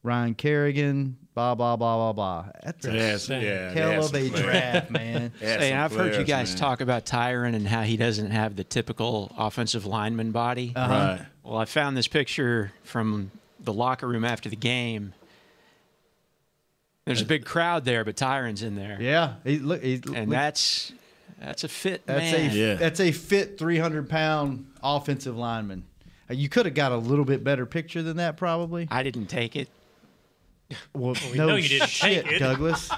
Ryan Kerrigan, blah, blah, blah, blah, blah. That's a hell of a draft, man. Hey, I've heard you guys talk about Tyron and how he doesn't have the typical offensive lineman body. Right. Well, I found this picture from the locker room after the game. There's a big crowd there, but Tyron's in there. Yeah. That's a fit man. That's a fit 300-pound offensive lineman. You could have got a little bit better picture than that, probably. I didn't take it. Well, we know you didn't shit, take it. Douglas.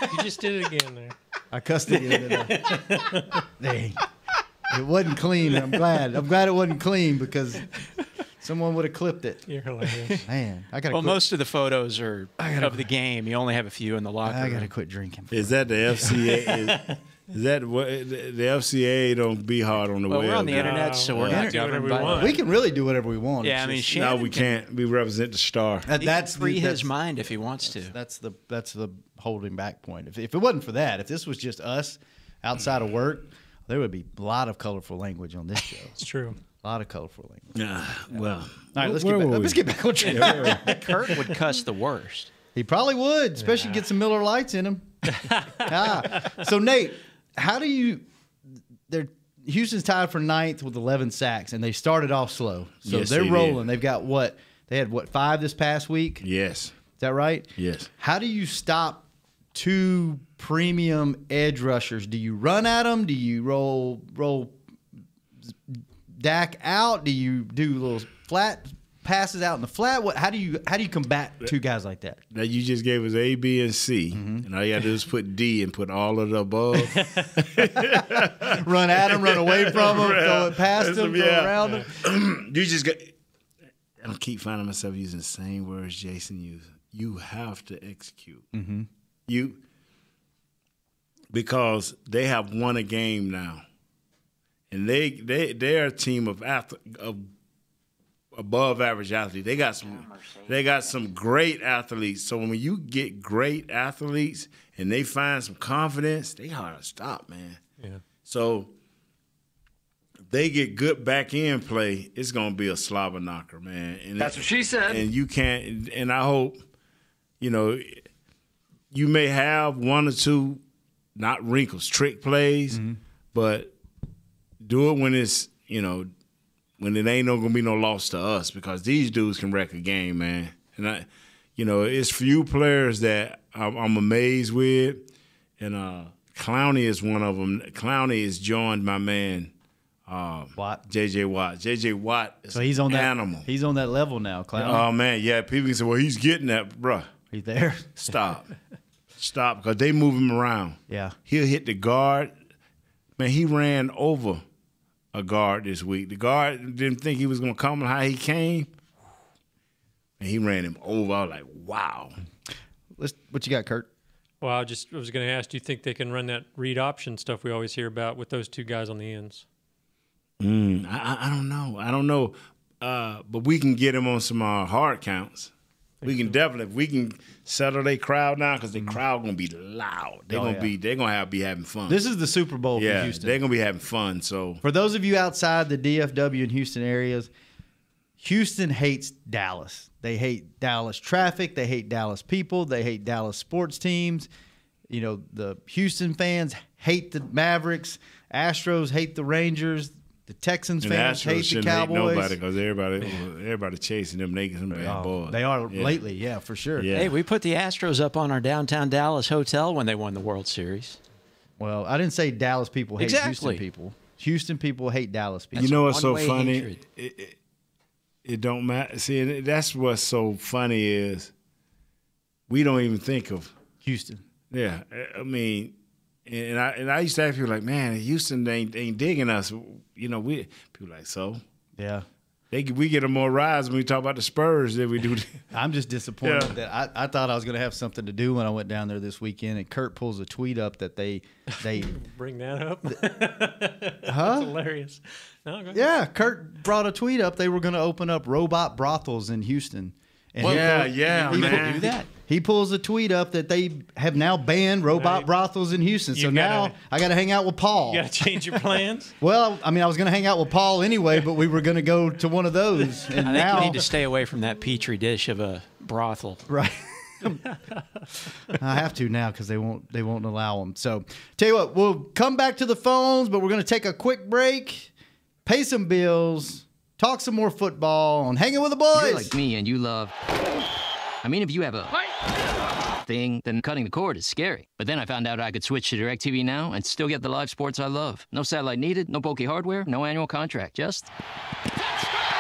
You just did it again there. I cussed it in. Dang. It wasn't clean. I'm glad it wasn't clean because someone would have clipped it. You're hilarious. Man, I got. Well, most of the photos are of the game. You only have a few in the locker room. I got to quit drinking. Is that the FCA? Is that what the FCA don't be hard on the web? We're on the internet, so we're not governed by. We can really do whatever we want. Yeah, I mean, Shannon no, we can't. We represent the star. That's free his mind if he wants to. That's the holding back point. If it wasn't for that, if this was just us outside of work, there would be a lot of colorful language on this show. It's true. A lot of colorful language. Well, all right, let's get back on track. Kurt would cuss the worst. He probably would, especially get some Miller Lights in him. So Nate, how do you? Houston's tied for 9th with 11 sacks, and they started off slow. So yes, they're they rolling. Did. They've got what? They had 5 this past week? Yes. Is that right? Yes. How do you stop 2 premium edge rushers? Do you run at them? Do you roll Dak out? Do you do little flat passes out in the flat? How do you combat 2 guys like that? Now you just gave us A, B, and C, and all you got to do is put D and put all of the above. Run at them, run away from them, throw it past them, throw it around them. You just got. I keep finding myself using the same words Jason used. You have to execute. Because they have won a game now, and they're a team of above average athletes. They got some great athletes. So when you get great athletes and they find some confidence, they hard to stop, man. Yeah. So they get good back end play, it's gonna be a slobber knocker, man. And that's what she said. And you can't. And I hope, you may have 1 or 2, not wrinkles, trick plays, but do it when it's when it ain't gonna be no loss to us, because these dudes can wreck a game, man. And it's few players that I'm amazed with, and Clowney is one of them. Clowney has joined my man Watt. J.J. Watt. J.J. Watt is he's on that animal. He's on that level now, Clown. Oh, man, yeah. People can say, well, he's getting that, bruh. He's there. Stop, because they move him around. Yeah. He'll hit the guard. Man, he ran over a guard this week. The guard didn't think he was going to come and how he came. And he ran him over. I was like, wow. What you got, Kurt? Well, I was going to ask, do you think they can run that read option stuff we always hear about with those two guys on the ends? I don't know. I don't know. But we can get him on some hard counts. We can definitely, if we can settle their crowd now, because the crowd going to be loud. They're going to be having fun. This is the Super Bowl for Houston. They're going to be having fun. So for those of you outside the DFW and Houston areas, Houston hates Dallas. They hate Dallas traffic. They hate Dallas people. They hate Dallas sports teams. You know, the Houston fans hate the Mavericks. Astros hate the Rangers. The Texans fans hate the Cowboys. Hate nobody, because everybody chasing them. They some bad boys. They are lately, yeah, for sure. Yeah. Hey, we put the Astros up on our downtown Dallas hotel when they won the World Series. Well, I didn't say Dallas people hate Houston people. Houston people hate Dallas people. You know what's so funny? It don't matter. See, that's what's so funny is we don't even think of Houston. Yeah, I mean, and I used to ask people like, man, Houston ain't digging us. You know, people like, so yeah, we get more rides when we talk about the Spurs than we do. I'm just disappointed that I thought I was going to have something to do when I went down there this weekend, and Kurt pulls a tweet up that they bring that up. Huh? That's hilarious. No, go ahead. Yeah, Kurt brought a tweet up. They were going to open up robot brothels in Houston. And man. Do that. He pulls a tweet up that they have now banned robot brothels in Houston. So now I got to hang out with Paul. You got to change your plans? Well, I mean, I was going to hang out with Paul anyway, but we were going to go to one of those. And I think you need to stay away from that petri dish of a brothel. Right. I have to now because they won't allow them. So tell you what, we'll come back to the phones, but we're going to take a quick break, pay some bills, talk some more football on Hanging with the Boys. You're like me and you love... I mean, if you have a thing, then cutting the cord is scary. But then I found out I could switch to DirecTV Now and still get the live sports I love. No satellite needed, no bulky hardware, no annual contract, just...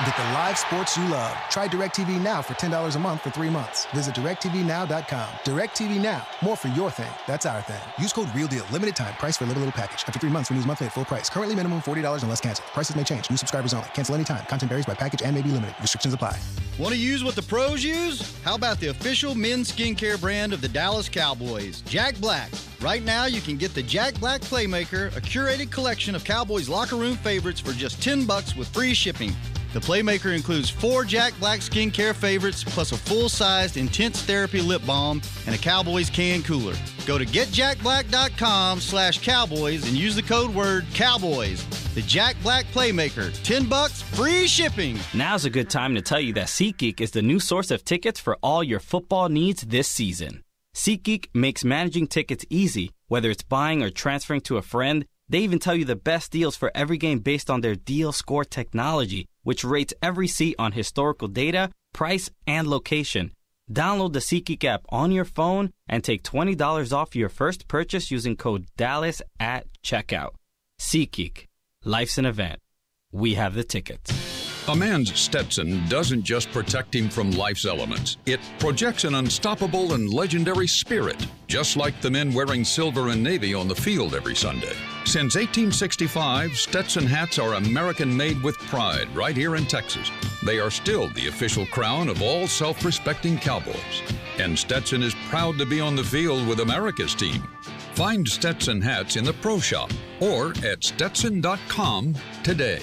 Get the live sports you love. Try DirecTV Now for $10 a month for 3 months. Visit DirecTVNow.com. DirecTV Now. More for your thing. That's our thing. Use code REALDEAL. Limited time. Price for a little package. After 3 months, renews monthly at full price. Currently minimum $40 unless canceled. Prices may change. New subscribers only. Cancel anytime. Content varies by package and may be limited. Restrictions apply. Want to use what the pros use? How about the official men's skincare brand of the Dallas Cowboys, Jack Black? Right now, you can get the Jack Black Playmaker, a curated collection of Cowboys locker room favorites for just $10 with free shipping. The Playmaker includes 4 Jack Black skincare favorites, plus a full-sized Intense Therapy lip balm and a Cowboys can cooler. Go to getjackblack.com/Cowboys and use the code word Cowboys. The Jack Black Playmaker, $10, free shipping. Now's a good time to tell you that SeatGeek is the new source of tickets for all your football needs this season. SeatGeek makes managing tickets easy, whether it's buying or transferring to a friend. They even tell you the best deals for every game based on their deal score technology, which rates every seat on historical data, price, and location. Download the SeatGeek app on your phone and take $20 off your first purchase using code DALLAS at checkout. SeatGeek. Life's an event. We have the tickets. A man's Stetson doesn't just protect him from life's elements. It projects an unstoppable and legendary spirit, just like the men wearing silver and navy on the field every Sunday. Since 1865, Stetson hats are American-made with pride right here in Texas. They are still the official crown of all self-respecting Cowboys. And Stetson is proud to be on the field with America's team. Find Stetson hats in the Pro Shop or at Stetson.com today.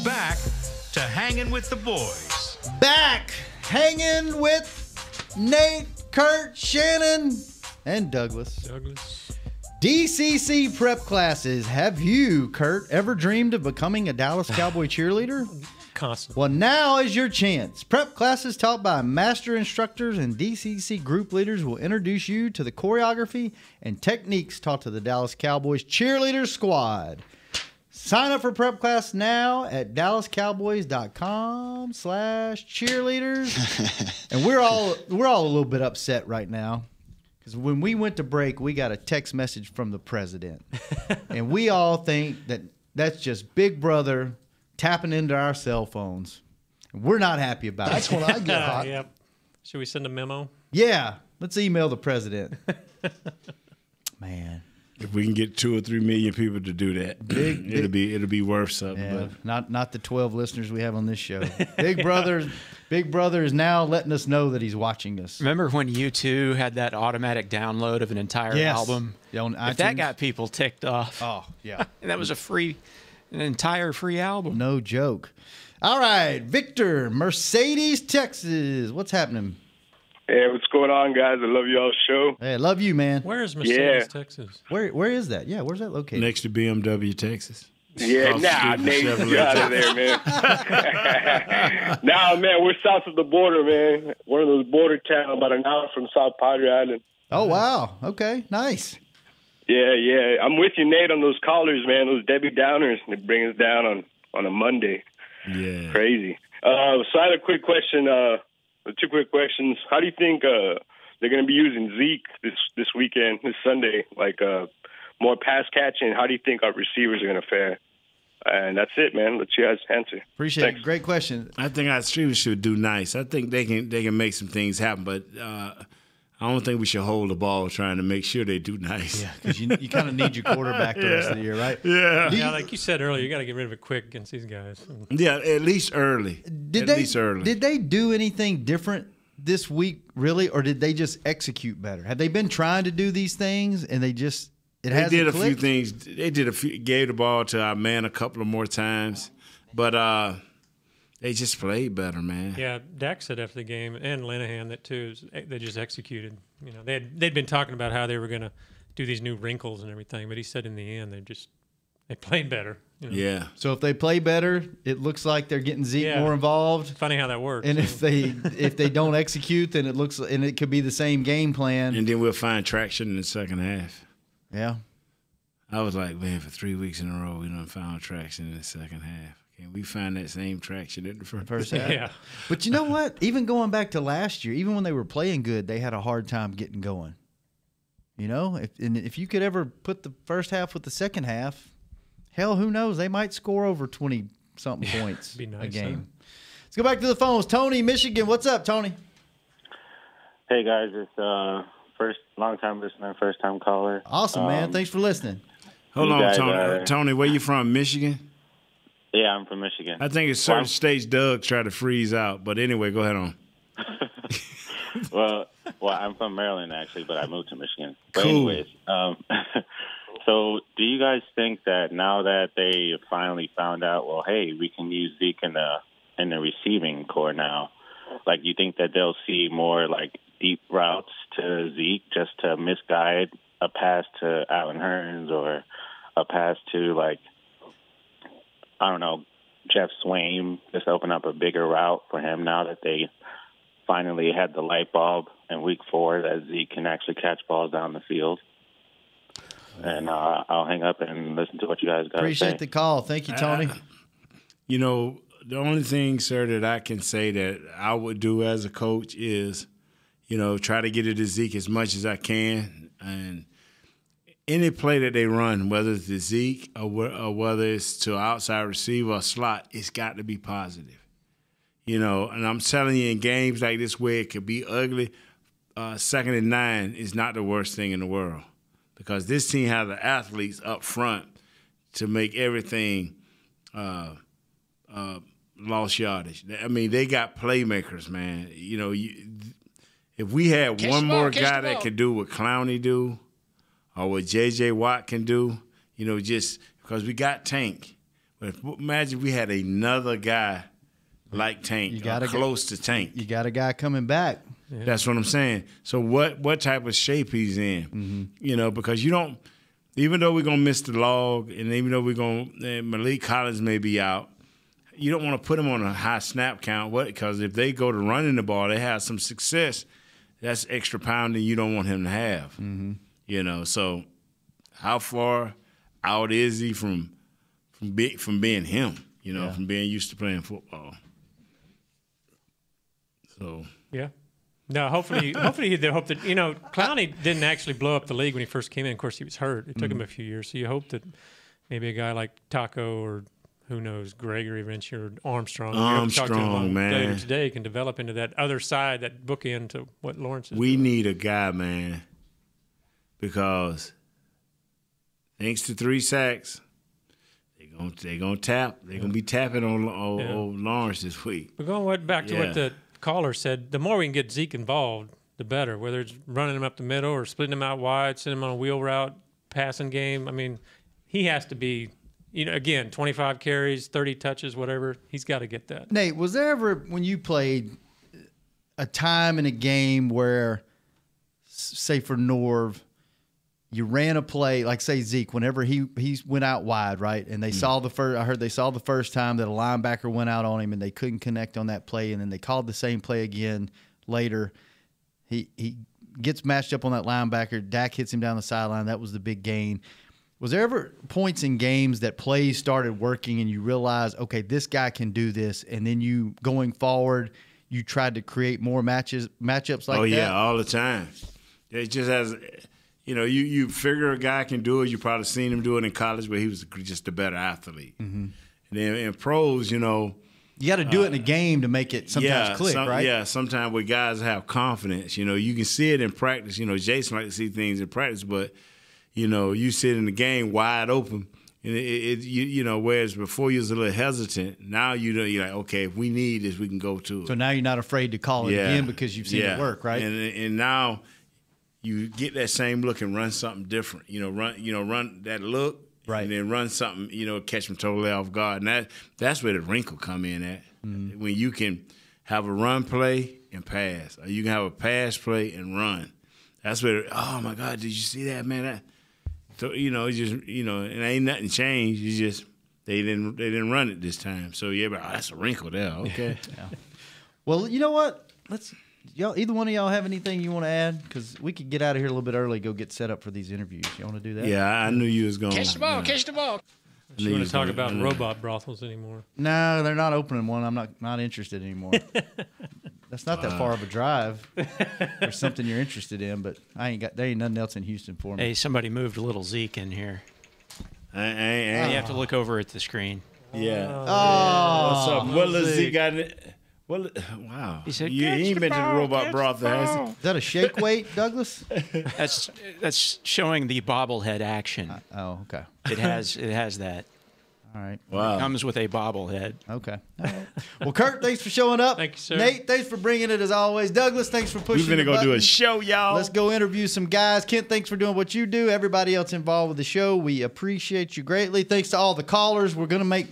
Back to Hanging with the Boys. Back hanging with Nate, Kurt, Shannon, and Douglas. DCC prep classes. Have you, Kurt, ever dreamed of becoming a Dallas Cowboy cheerleader? Constantly. Well, now is your chance. Prep classes taught by master instructors and DCC group leaders will introduce you to the choreography and techniques taught to the Dallas Cowboys cheerleader squad. Sign up for prep class now at DallasCowboys.com/cheerleaders. And we're all a little bit upset right now Because when we went to break, we got a text message from the president. And we all think that that's just Big Brother tapping into our cell phones. And we're not happy about That's it. when I get hot. Yep. Should we send a memo? Yeah. Let's email the president. Man. If we can get 2 or 3 million people to do that, it'll be worth something. Yeah, but. not the 12 listeners we have on this show. Big Brother is now letting us know that he's watching us. Remember when U2 had that automatic download of an entire album? Yeah, on if that got people ticked off. Oh, yeah. And that was an entire free album. No joke. All right, Victor, Mercedes, Texas. What's happening? Hey, what's going on, guys? I love y'all's show. Hey, I love you, man. Where is Mercedes, Texas? Where is that? Yeah, where's that located? Next to BMW, Texas. Yeah, Nate, get out of there, man. Man, we're south of the border, man. One of those border towns, about an hour from South Padre Island. Oh, wow. Okay, nice. Yeah. I'm with you, Nate, on those callers, man. Those Debbie Downers. They bring us down on a Monday. Yeah. Crazy. So I had a quick question. 2 quick questions. How do you think they're going to be using Zeke this weekend, this Sunday? Like more pass catching. How do you think our receivers are going to fare? And that's it, man. Let you guys answer. Appreciate it. Great question. I think our receivers should do nice. I think they can make some things happen, but I don't think we should hold the ball trying to make sure they do nice. Yeah, because you kind of need your quarterback the rest of the year, right? Yeah. Yeah, like you said earlier, you got to get rid of it quick against these guys. Yeah, at least early. Did they do anything different this week, really, or did they just execute better? Have they been trying to do these things and they just hasn't did a clicked? few things. They did gave the ball to our man a couple of more times, but they just played better, man. Yeah, Dak said after the game, and Linehan that too. They just executed. You know, they'd been talking about how they were going to do these new wrinkles and everything, but he said in the end they played better. You know? Yeah. So if they play better, it looks like they're getting Zeke more involved. Funny how that works. And if they don't execute, then it could be the same game plan. And then we'll find traction in the second half. Yeah. I was like, man, for 3 weeks in a row, we done found traction in the second half. Can we find that same traction in the first half? Yeah. But you know what? Even going back to last year, even when they were playing good, they had a hard time getting going. You know, if you could ever put the first half with the second half, hell, who knows? They might score over 20-something points be nice, a game. Let's go back to the phones. Tony, Michigan. What's up, Tony? Hey, guys. It's long-time listener, first-time caller. Awesome, man. Thanks for listening. Hold on, Tony. Tony, where you from, Michigan? Yeah, I'm from Michigan. I think it's certain states Doug tried to freeze out. But anyway, go ahead on. Well, I'm from Maryland, actually, but I moved to Michigan. But cool. Anyways, so do you guys think that now that they finally found out, well, hey, we can use Zeke in the receiving core now, like, you think that they'll see more, like, deep routes to Zeke just to misguide a pass to Allen Hurns or a pass to, like, I don't know, Jeff Swain, just open up a bigger route for him now that they finally had the light bulb in week 4 that Zeke can actually catch balls down the field. And I'll hang up and listen to what you guys got to say. Appreciate the call. Thank you, Tony. The only thing, sir, that I can say that I would do as a coach is, try to get it to Zeke as much as I can. And any play that they run, whether it's to Zeke or whether it's to outside receiver or slot, it's got to be positive. And I'm telling you, in games like this where it could be ugly, 2nd and 9 is not the worst thing in the world because this team has the athletes up front to make everything lost yardage. I mean, they got playmakers, man. If we had one more guy that could do what Clowney do, or what J.J. Watt can do, just because we got Tank. But imagine we had another guy like Tank, close to Tank. You got a guy coming back. Yeah. That's what I'm saying. So what type of shape he's in, because you don't, even though we're going to miss the log and even though Malik Collins may be out, you don't want to put him on a high snap count. Because if they go to running the ball, they have some success, that's extra pounding you don't want him to have. Mm-hmm. So how far out is he from being him, from being used to playing football? So yeah. No, hopefully they hope that Clowney didn't actually blow up the league when he first came in. Of course, he was hurt. It took him a few years. So you hope that maybe a guy like Taco or who knows, Gregory Wrench or Armstrong, man, later today can develop into that other side, that bookend to what Lawrence is. We need a guy, man, because thanks to 3 sacks, they're gonna tap. They're gonna be tapping on Lawrence this week. We're going back to what the caller said. The more we can get Zeke involved, the better. Whether it's running him up the middle or splitting him out wide, sending him on a wheel route, passing game. I mean, he has to be. Again, 25 carries, 30 touches, whatever. He's got to get that. Nate, was there ever, when you played, a time in a game where, say for Norv, you ran a play, like say Zeke, whenever he went out wide, right? And they saw the first, I heard they saw the first time that a linebacker went out on him and they couldn't connect on that play, and then they called the same play again later. He gets matched up on that linebacker. Dak hits him down the sideline. That was the big gain. Was there ever points in games that plays started working and you realized, okay, this guy can do this, and then you, going forward, you tried to create more matchups like that? Oh, yeah, all the time. It just has, you figure a guy can do it. You probably seen him do it in college, but he was just a better athlete. Mm-hmm. And then in pros, you got to do it in a game to make it sometimes click, right? Yeah, sometimes when guys have confidence, you can see it in practice. Jason likes to see things in practice, but – you sit in the game wide open, and whereas before you was a little hesitant, now you're like, okay, if we need this, we can go to it. So now you're not afraid to call it again because you've seen it work, right? And now you get that same look and run something different. Run that look, right, and then run something. Catch them totally off guard, and that's where the wrinkle come in at. Mm-hmm. When you can have a run play and pass, or you can have a pass play and run. That's where. Oh my God, did you see that, man? So it ain't nothing changed. It's just they didn't run it this time. So but that's a wrinkle there. Okay. Yeah. Well, you know what? Either one of y'all have anything you want to add? Because we could get out of here a little bit early, go get set up for these interviews. You want to do that? Yeah, I knew you was going. Catch the ball. Catch the ball. You want to talk about robot brothels anymore? No, they're not opening one. I'm not interested anymore. That's not that far of a drive or something you're interested in, but there ain't nothing else in Houston for me. Hey, somebody moved a little Zeke in here. You have to look over at the screen. Yeah. What's up? What does Zeke got in it? Wow. He said, he ain't mentioned the robot broth. Is that a shake weight, Douglas? That's showing the bobblehead action. Okay. It has that. All right. Wow. It comes with a bobblehead. Okay. All right. Well, Kurt, thanks for showing up. Thank you, sir. Nate, thanks for bringing it as always. Douglas, thanks for pushing We're going to go do a show, y'all. Let's go interview some guys. Kent, thanks for doing what you do. Everybody else involved with the show, we appreciate you greatly. Thanks to all the callers. We're going to make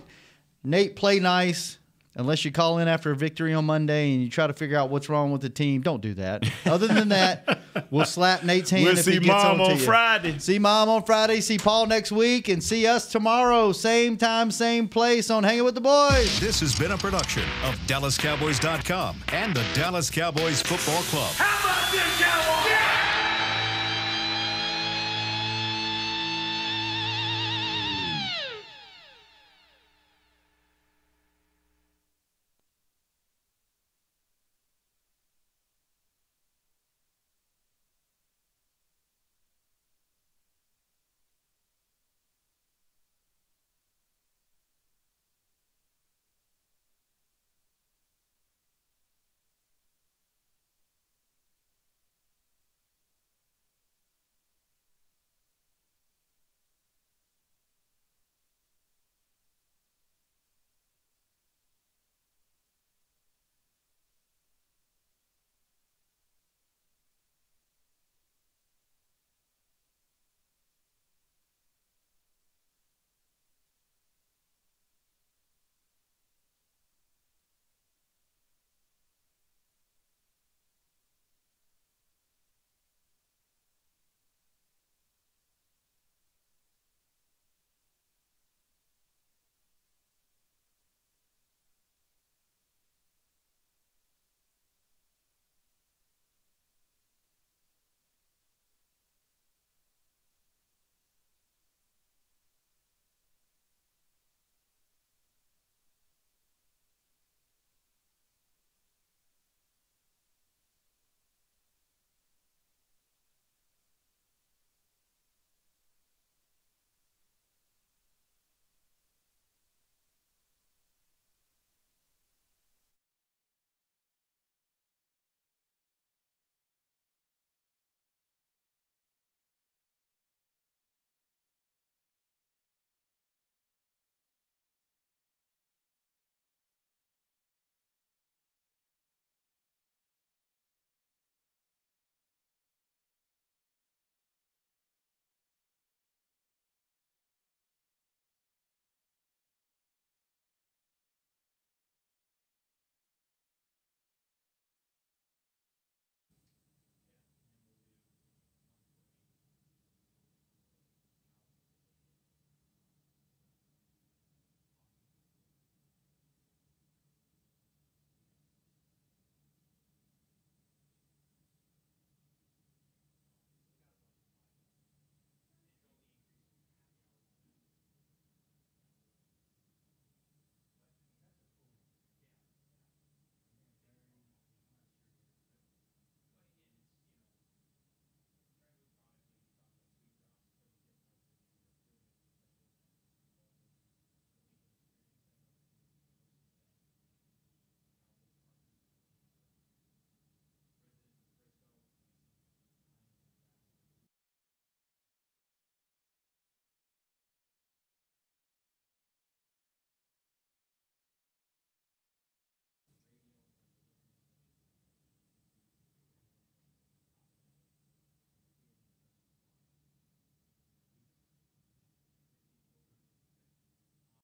Nate play nice. Unless you call in after a victory on Monday and you try to figure out what's wrong with the team, don't do that. Other than that, we'll slap Nate's hand if he gets on to you. We'll see Mom on Friday. See Mom on Friday. See Paul next week. And see us tomorrow. Same time, same place on Hangin' with the Boys. This has been a production of DallasCowboys.com and the Dallas Cowboys Football Club. How about this, Cowboys? Yeah!